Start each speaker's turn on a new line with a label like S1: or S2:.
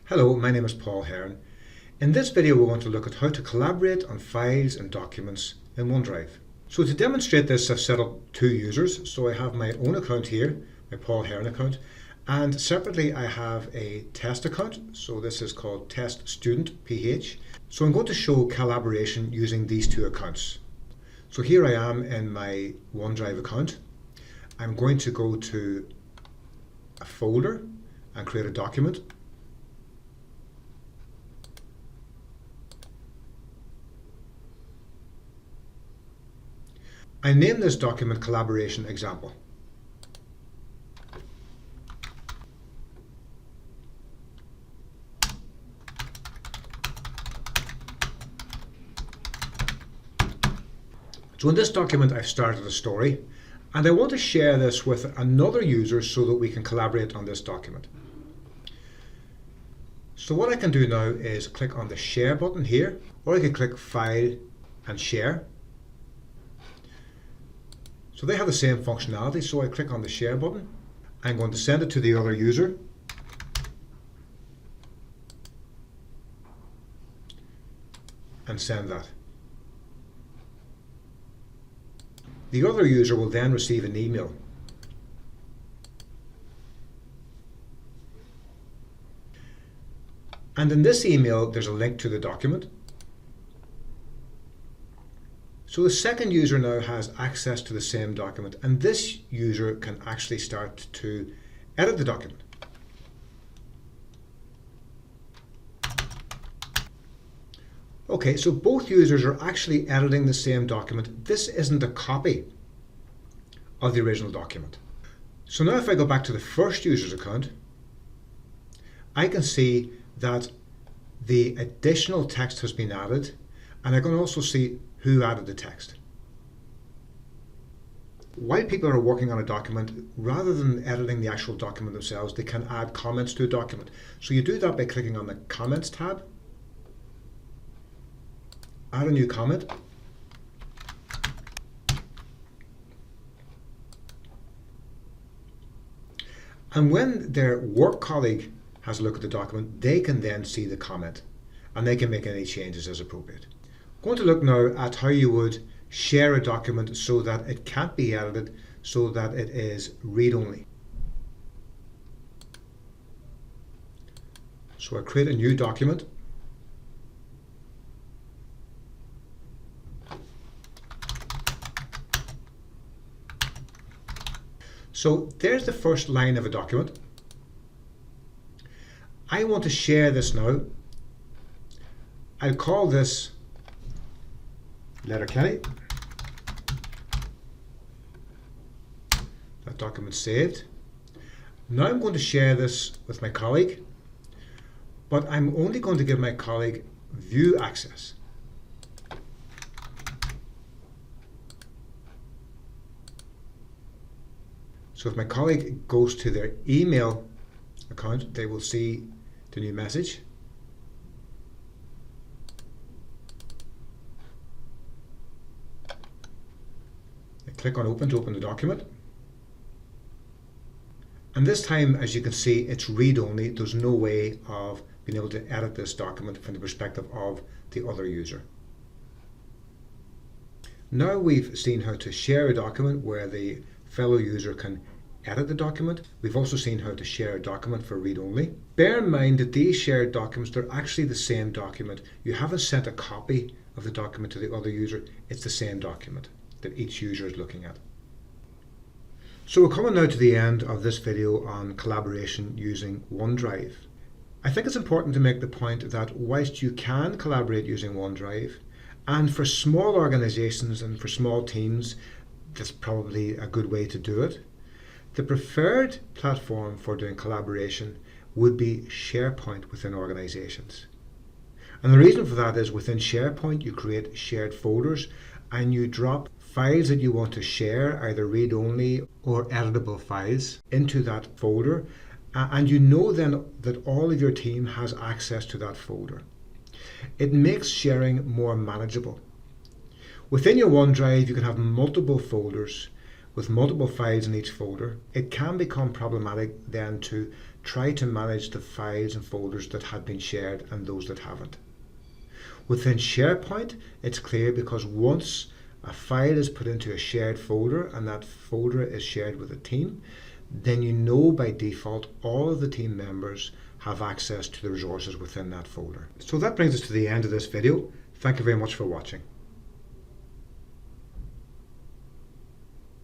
S1: Hello, my name is Paul Heron. In this video we're going to look at how to collaborate on files and documents in OneDrive. So to demonstrate this, I've set up two users. So I have my own account here, my Paul Heron account, and separately I have a test account. So this is called Test Student PH. So I'm going to show collaboration using these two accounts. So here I am in my OneDrive account. I'm going to go to a folder and create a document. I name this document Collaboration Example. So in this document I've started a story and I want to share this with another user so that we can collaborate on this document. So what I can do now is click on the Share button here, or I can click File and Share. So they have the same functionality, so I click on the Share button. I'm going to send it to the other user. And send that. The other user will then receive an email. And in this email, there's a link to the document. So the second user now has access to the same document, and this user can actually start to edit the document. Okay, so both users are actually editing the same document. This isn't a copy of the original document. So now if I go back to the first user's account, I can see that the additional text has been added, and I can also see who added the text. While people are working on a document, rather than editing the actual document themselves, they can add comments to a document. So you do that by clicking on the Comments tab, add a new comment, and when their work colleague has a look at the document, they can then see the comment and they can make any changes as appropriate. I'm going to look now at how you would share a document so that it can't be edited, so that it is read-only. So I create a new document. So there's the first line of a document. I want to share this now. I'll call this Letterkenny. That document's saved. Now I'm going to share this with my colleague, but I'm only going to give my colleague view access. So if my colleague goes to their email account, they will see the new message. Click on Open to open the document. And this time, as you can see, it's read-only. There's no way of being able to edit this document from the perspective of the other user. Now we've seen how to share a document where the fellow user can edit the document. We've also seen how to share a document for read-only. Bear in mind that these shared documents, they're actually the same document. You haven't sent a copy of the document to the other user. It's the same document that each user is looking at. So we're coming now to the end of this video on collaboration using OneDrive. I think it's important to make the point that whilst you can collaborate using OneDrive, and for small organizations and for small teams, that's probably a good way to do it, the preferred platform for doing collaboration would be SharePoint within organizations. And the reason for that is within SharePoint you create shared folders and you drop files that you want to share, either read-only or editable files, into that folder, and you know then that all of your team has access to that folder. It makes sharing more manageable. Within your OneDrive you can have multiple folders with multiple files in each folder. It can become problematic then to try to manage the files and folders that have been shared and those that haven't. Within SharePoint, it's clear because once a file is put into a shared folder and that folder is shared with a team, then you know by default all of the team members have access to the resources within that folder. So that brings us to the end of this video. Thank you very much for watching.